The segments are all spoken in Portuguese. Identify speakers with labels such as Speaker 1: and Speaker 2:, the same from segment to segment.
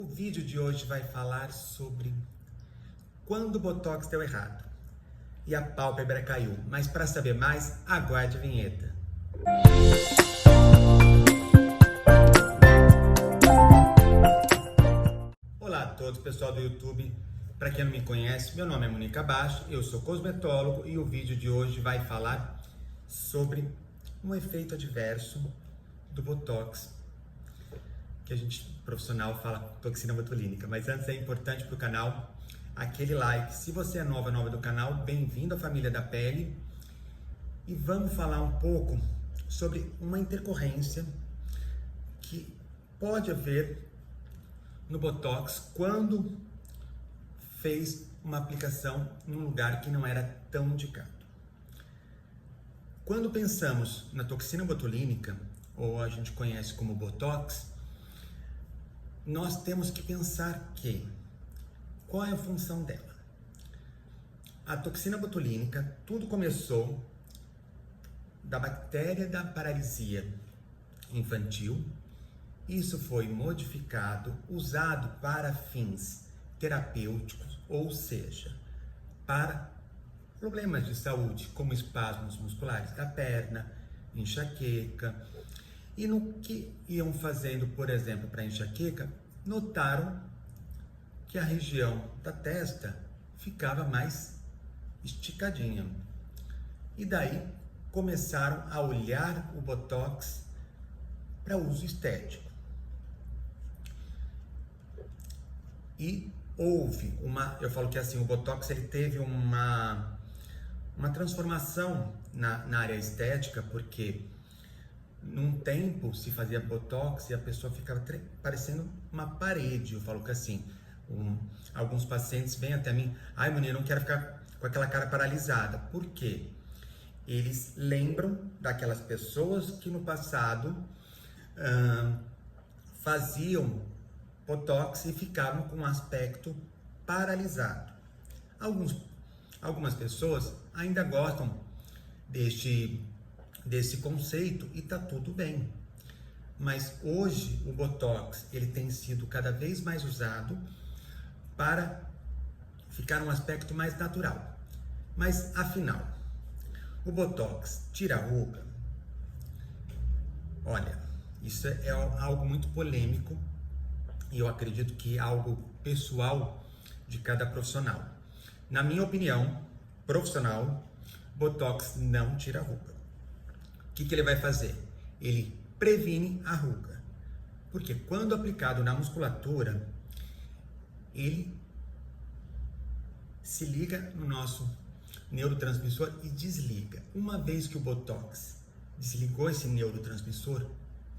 Speaker 1: O vídeo de hoje vai falar sobre quando o Botox deu errado e a pálpebra caiu. Mas para saber mais, aguarde a vinheta. Olá a todos, pessoal do YouTube. Para quem não me conhece, meu nome é Mônica Baixo, eu sou cosmetólogo e o vídeo de hoje vai falar sobre um efeito adverso do Botox, que a gente profissional fala toxina botulínica. Mas antes é importante para o canal aquele like. Se você é nova do canal, bem-vindo à família da pele. E vamos falar um pouco sobre uma intercorrência que pode haver no Botox quando fez uma aplicação num lugar que não era tão indicado. Quando pensamos na toxina botulínica, ou a gente conhece como Botox, nós temos que pensar que qual é a função dela? A toxina botulínica, tudo começou da bactéria da paralisia infantil. Isso foi modificado, usado para fins terapêuticos, ou seja, para problemas de saúde, como espasmos musculares da perna, enxaqueca. E no que iam fazendo, por exemplo, para enxaqueca, notaram que a região da testa ficava mais esticadinha. E daí começaram a olhar o Botox para uso estético. E houve eu falo que assim, o Botox ele teve uma transformação na área estética, porque num tempo se fazia Botox e a pessoa ficava parecendo uma parede. Eu falo que assim, alguns pacientes vêm até mim, ai Mônica, eu não quero ficar com aquela cara paralisada. Por quê? Eles lembram daquelas pessoas que no passado faziam Botox e ficavam com um aspecto paralisado. Algumas pessoas ainda gostam desse conceito e tá tudo bem. Mas hoje o Botox ele tem sido cada vez mais usado para ficar um aspecto mais natural. Mas afinal, o Botox tira a ruga? Olha, isso é algo muito polêmico e eu acredito que é algo pessoal de cada profissional. Na minha opinião profissional, Botox não tira a ruga. O que ele vai fazer? Ele previne a ruga. Porque quando aplicado na musculatura, ele se liga no nosso neurotransmissor e desliga. Uma vez que o Botox desligou esse neurotransmissor,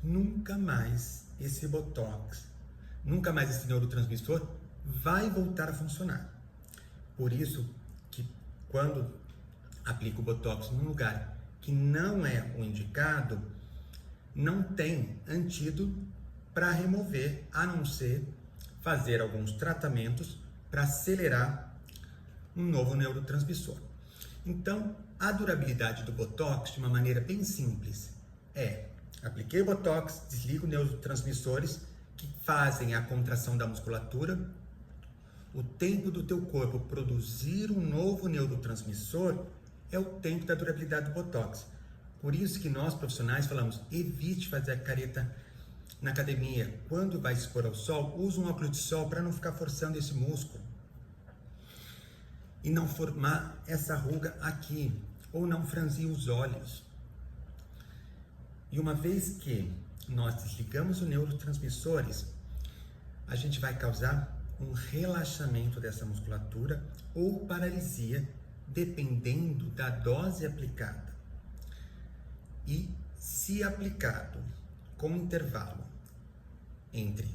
Speaker 1: nunca mais esse neurotransmissor vai voltar a funcionar. Por isso que quando aplica o Botox num lugar que não é o indicado, não tem antídoto para remover, a não ser fazer alguns tratamentos para acelerar um novo neurotransmissor. Então, a durabilidade do Botox, de uma maneira bem simples, apliquei o Botox, desligo neurotransmissores que fazem a contração da musculatura. O tempo do teu corpo produzir um novo neurotransmissor é o tempo da durabilidade do Botox. Por isso que nós profissionais falamos, evite fazer a careta na academia. Quando vai se expor ao sol, use um óculos de sol para não ficar forçando esse músculo e não formar essa ruga aqui, ou não franzir os olhos. E uma vez que nós desligamos os neurotransmissores, a gente vai causar um relaxamento dessa musculatura ou paralisia, dependendo da dose aplicada. E se aplicado com intervalo entre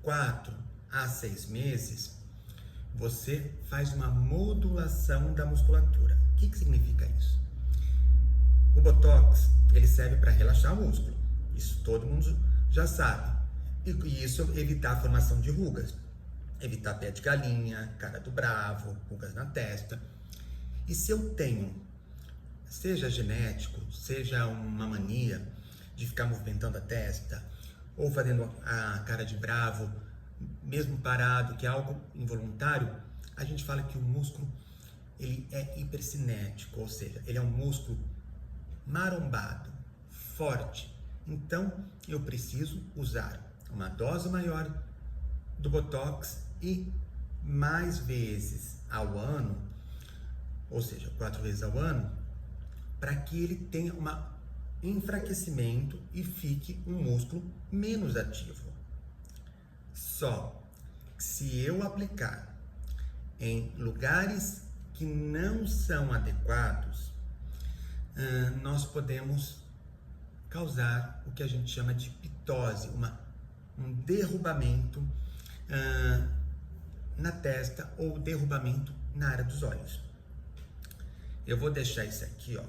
Speaker 1: 4 a 6 meses, você faz uma modulação da musculatura. O que significa isso? O Botox, ele serve para relaxar o músculo. Isso todo mundo já sabe. E isso evitar a formação de rugas. Evitar pé de galinha, cara do bravo, rugas na testa. E se eu tenho, seja genético, seja uma mania de ficar movimentando a testa, ou fazendo a cara de bravo mesmo parado, que é algo involuntário, a gente fala que o músculo ele é hipercinético, ou seja, ele é um músculo marombado, forte. Então, eu preciso usar uma dose maior do Botox e mais vezes ao ano, ou seja, 4 vezes ao ano, para que ele tenha um enfraquecimento e fique um músculo menos ativo. Só que se eu aplicar em lugares que não são adequados, nós podemos causar o que a gente chama de pitose, um derrubamento na testa ou derrubamento na área dos olhos. Eu vou deixar isso aqui, ó.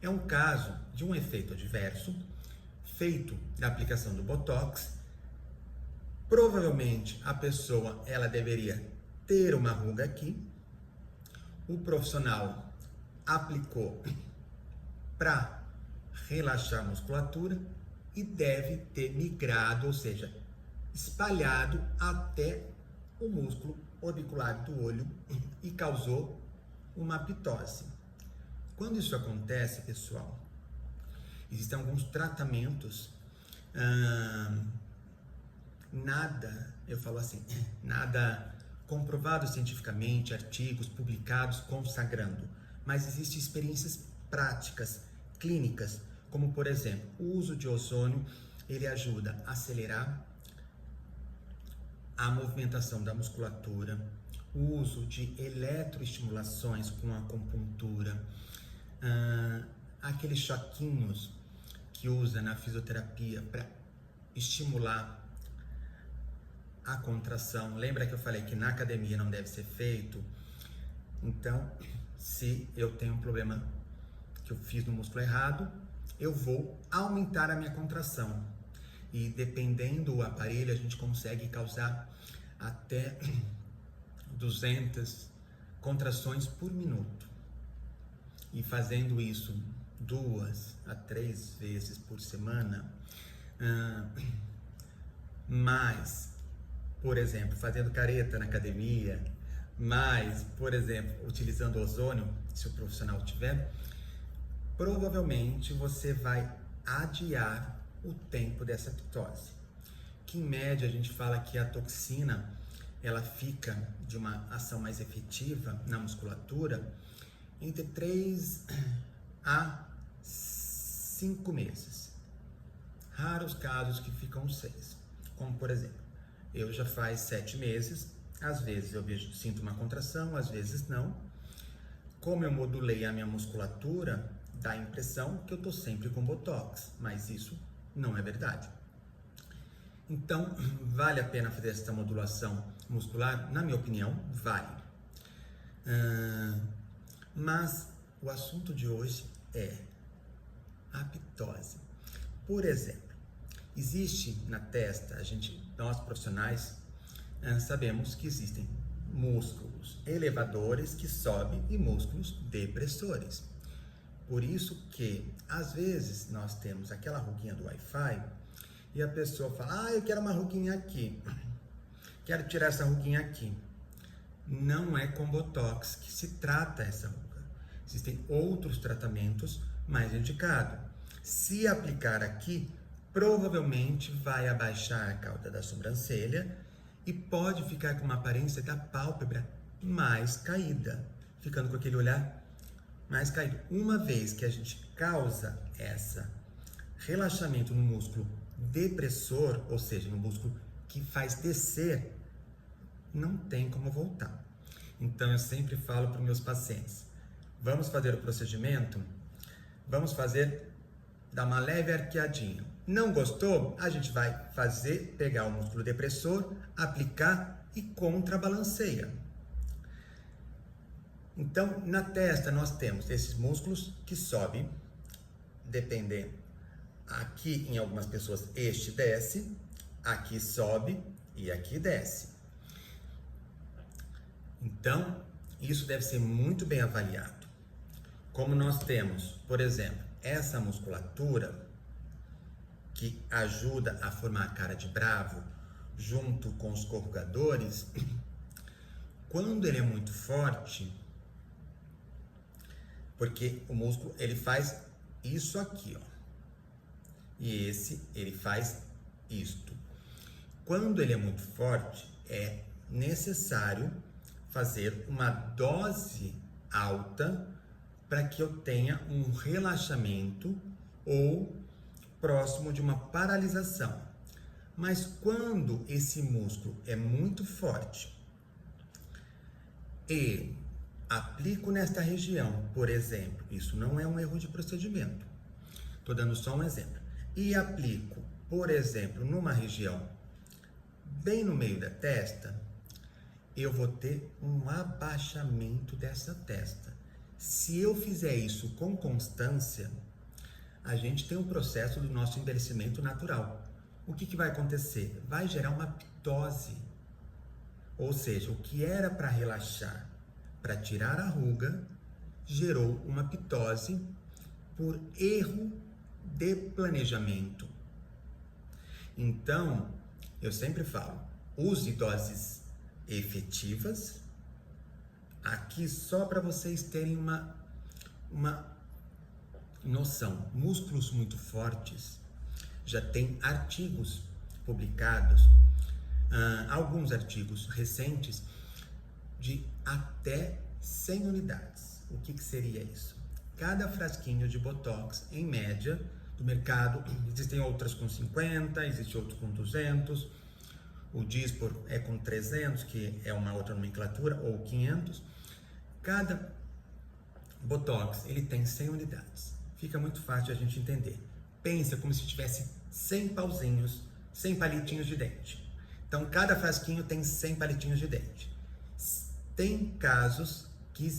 Speaker 1: É um caso de um efeito adverso feito na aplicação do Botox. Provavelmente a pessoa ela deveria ter uma ruga aqui. O profissional aplicou para relaxar a musculatura e deve ter migrado, ou seja, espalhado até o músculo orbicular do olho e causou uma pitose. Quando isso acontece, pessoal, existem alguns tratamentos, nada comprovado cientificamente, artigos publicados consagrando, mas existem experiências práticas, clínicas, como por exemplo, o uso de ozônio, ele ajuda a acelerar a movimentação da musculatura, o uso de eletroestimulações com acupuntura, aqueles choquinhos que usa na fisioterapia para estimular a contração. Lembra que eu falei que na academia não deve ser feito? Então, se eu tenho um problema que eu fiz no músculo errado, eu vou aumentar a minha contração. E dependendo do aparelho, a gente consegue causar até 200 contrações por minuto. E fazendo isso 2 a 3 vezes por semana, mais, por exemplo, fazendo careta na academia, mais, por exemplo, utilizando ozônio, se o profissional tiver, provavelmente você vai adiar o tempo dessa pitose. Que em média a gente fala que a toxina ela fica de uma ação mais efetiva na musculatura entre 3 a 5 meses. Raros casos que ficam 6. Como por exemplo, eu já faz 7 meses, às vezes eu sinto uma contração, às vezes não. Como eu modulei a minha musculatura, dá a impressão que eu estou sempre com Botox, mas isso não é verdade. Então, vale a pena fazer essa modulação muscular? Na minha opinião, vale. Mas o assunto de hoje é a pitose. Por exemplo, existe na testa, nós profissionais sabemos que existem músculos elevadores que sobem e músculos depressores. Por isso que, às vezes, nós temos aquela ruguinha do Wi-Fi e a pessoa fala, eu quero uma ruguinha aqui, quero tirar essa ruguinha aqui. Não é com Botox que se trata essa ruga. Existem outros tratamentos mais indicados. Se aplicar aqui, provavelmente vai abaixar a cauda da sobrancelha e pode ficar com uma aparência da pálpebra mais caída, ficando com aquele olhar mais caído. Uma vez que a gente causa esse relaxamento no músculo depressor, ou seja, no músculo que faz descer, não tem como voltar. Então eu sempre falo para os meus pacientes, vamos fazer o procedimento, vamos dar uma leve arqueadinha. Não gostou? A gente vai pegar o músculo depressor, aplicar e contrabalanceia. Então, na testa nós temos esses músculos que sobem, dependendo. Aqui, em algumas pessoas, este desce, aqui sobe e aqui desce. Então, isso deve ser muito bem avaliado. Como nós temos, por exemplo, essa musculatura que ajuda a formar a cara de bravo, junto com os corrugadores, quando ele é muito forte, porque o músculo ele faz isso aqui, ó, e esse ele faz isto. Quando ele é muito forte, é necessário fazer uma dose alta para que eu tenha um relaxamento ou próximo de uma paralisação. Mas quando esse músculo é muito forte e aplico nesta região, por exemplo, isso não é um erro de procedimento, estou dando só um exemplo, e aplico, por exemplo, numa região bem no meio da testa, eu vou ter um abaixamento dessa testa. Se eu fizer isso com constância, a gente tem um processo do nosso envelhecimento natural. O que vai acontecer? Vai gerar uma ptose. Ou seja, o que era para relaxar, para tirar a ruga, gerou uma ptose por erro de planejamento. Então, eu sempre falo, use doses efetivas. Aqui só para vocês terem uma noção, músculos muito fortes, já tem artigos publicados, alguns artigos recentes, de até 100 unidades. O que seria isso? Cada frasquinho de Botox, em média, do mercado, existem outras com 50, existe outros com 200, o Dysport é com 300, que é uma outra nomenclatura, ou 500. Cada Botox, ele tem 100 unidades. Fica muito fácil a gente entender. Pensa como se tivesse 100 pauzinhos, 100 palitinhos de dente. Então, cada frasquinho tem 100 palitinhos de dente. Tem casos que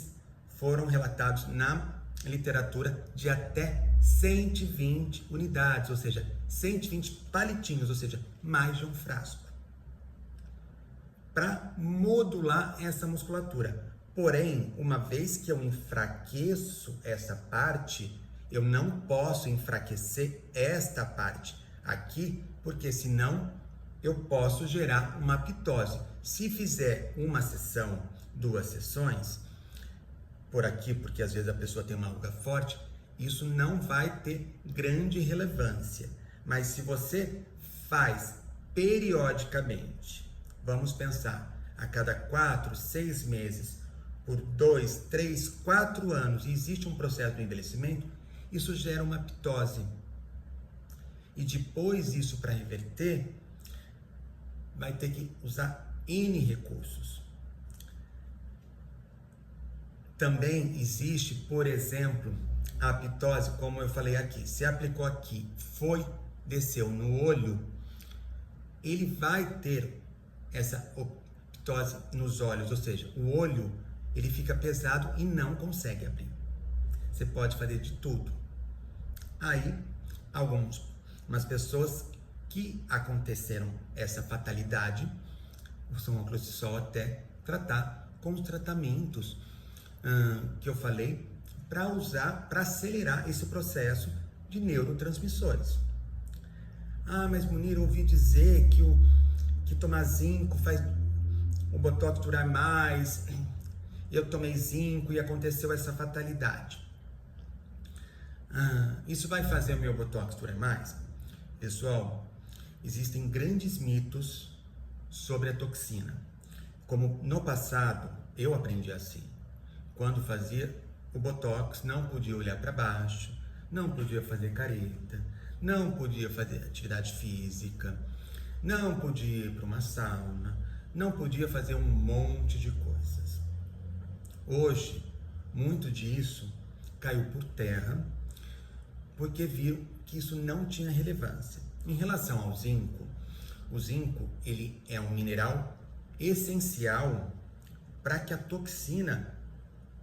Speaker 1: foram relatados na literatura de até 120 unidades, ou seja, 120 palitinhos, ou seja, mais de um frasco, para modular essa musculatura. Porém, uma vez que eu enfraqueço essa parte, eu não posso enfraquecer esta parte aqui, porque senão eu posso gerar uma ptose. Se fizer uma sessão, 2 sessões, por aqui, porque às vezes a pessoa tem uma ruga forte, isso não vai ter grande relevância. Mas se você faz periodicamente, vamos pensar, a cada 4, 6 meses, por 2, 3, 4 anos, e existe um processo de envelhecimento, isso gera uma ptose. E depois isso, para reverter, vai ter que usar N recursos. Também existe, por exemplo, a ptose, como eu falei aqui. Se aplicou aqui, desceu no olho, ele vai ter essa ptose nos olhos, ou seja, o olho ele fica pesado e não consegue abrir. Você pode fazer de tudo. Aí, umas pessoas que aconteceram essa fatalidade, usam óculos de sol até tratar com os tratamentos que eu falei, para acelerar esse processo de neurotransmissores. Mas Munir, eu ouvi dizer que tomar zinco faz o Botox durar mais. Eu tomei zinco e aconteceu essa fatalidade. Isso vai fazer o meu Botox durar mais? Pessoal, existem grandes mitos sobre a toxina. Como no passado, eu aprendi assim. Quando fazia o Botox, não podia olhar para baixo, não podia fazer careta, não podia fazer atividade física, não podia ir para uma sauna, não podia fazer um monte de coisas. Hoje, muito disso caiu por terra, porque viram que isso não tinha relevância. Em relação ao zinco, o zinco ele é um mineral essencial para que a toxina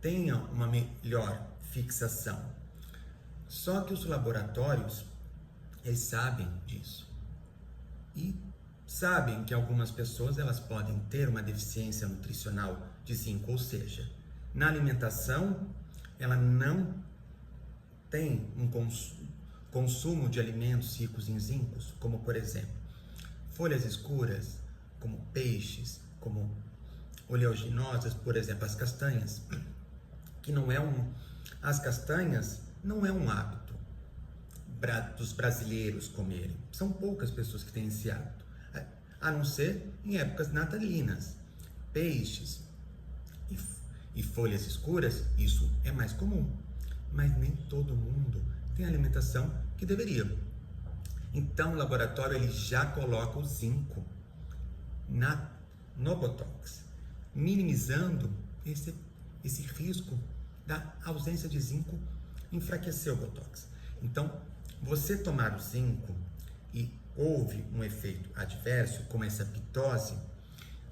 Speaker 1: tenha uma melhor fixação. Só que os laboratórios, eles sabem disso. E sabem que algumas pessoas elas podem ter uma deficiência nutricional de zinco, ou seja, na alimentação ela não tem um consumo de alimentos ricos em zincos, como por exemplo, folhas escuras, como peixes, como oleaginosas, por exemplo, as castanhas, que não é as castanhas não é um hábito dos brasileiros comerem. São poucas pessoas que têm esse hábito, a não ser em épocas natalinas. Peixes e folhas escuras, isso é mais comum, mas nem todo mundo tem a alimentação que deveria. Então o laboratório ele já coloca o zinco no Botox, minimizando esse risco da ausência de zinco enfraquecer o Botox. Então, você tomar o zinco e houve um efeito adverso, como essa pitose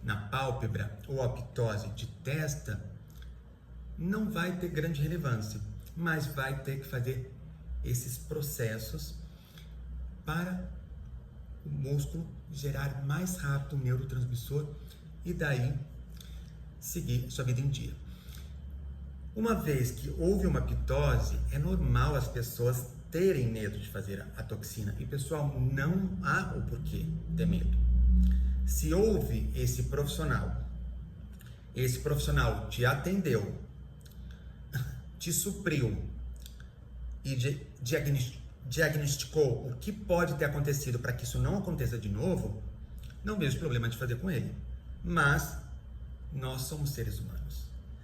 Speaker 1: na pálpebra ou a pitose de testa, não vai ter grande relevância, mas vai ter que fazer esses processos para o músculo gerar mais rápido o neurotransmissor e daí seguir sua vida em dia. Uma vez que houve uma pitose, é normal as pessoas terem medo de fazer a toxina. E pessoal, não há o porquê ter medo. Se houve esse profissional te atendeu, te supriu e diagnosticou o que pode ter acontecido para que isso não aconteça de novo, não vejo problema de fazer com ele. Mas nós somos seres humanos.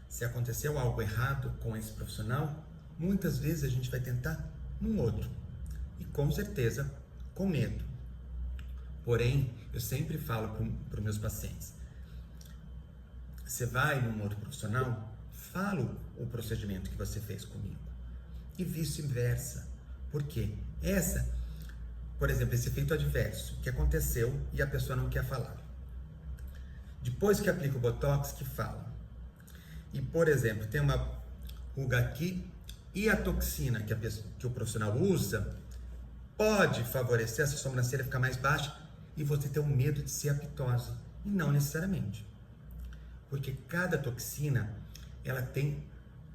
Speaker 1: Se aconteceu algo errado com esse profissional, muitas vezes a gente vai tentar num outro. E com certeza com medo. Porém, eu sempre falo para os meus pacientes, você vai num outro profissional, fala o procedimento que você fez comigo. E vice-versa. Por quê? Por exemplo, esse efeito adverso que aconteceu e a pessoa não quer falar. Depois que aplica o Botox, que fala. E, por exemplo, tem uma ruga aqui e a toxina que o profissional usa pode favorecer essa sobrancelha ficar mais baixa e você ter o medo de ser a pitose. E não necessariamente. Porque cada toxina, ela tem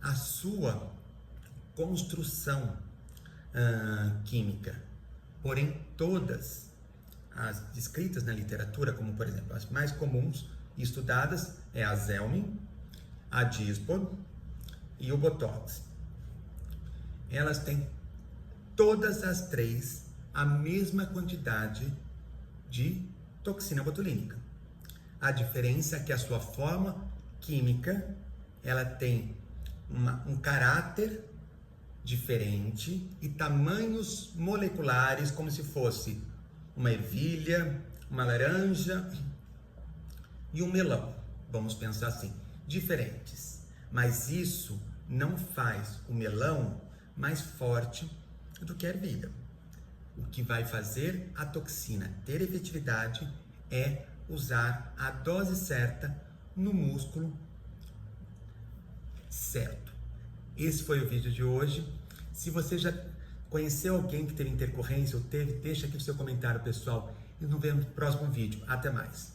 Speaker 1: a sua construção química. Porém, todas as descritas na literatura, como por exemplo, as mais comuns e estudadas é a Zelmin, a Dysport e o Botox. Elas têm todas as três a mesma quantidade de toxina botulínica. A diferença é que a sua forma química ela tem um caráter diferente e tamanhos moleculares como se fosse uma ervilha, uma laranja e um melão, vamos pensar assim, diferentes. Mas isso não faz o melão mais forte do que a ervilha. O que vai fazer a toxina ter efetividade é usar a dose certa no músculo certo. Esse foi o vídeo de hoje. Se você já conheceu alguém que teve intercorrência ou deixa aqui o seu comentário, pessoal. E nos vemos no próximo vídeo. Até mais.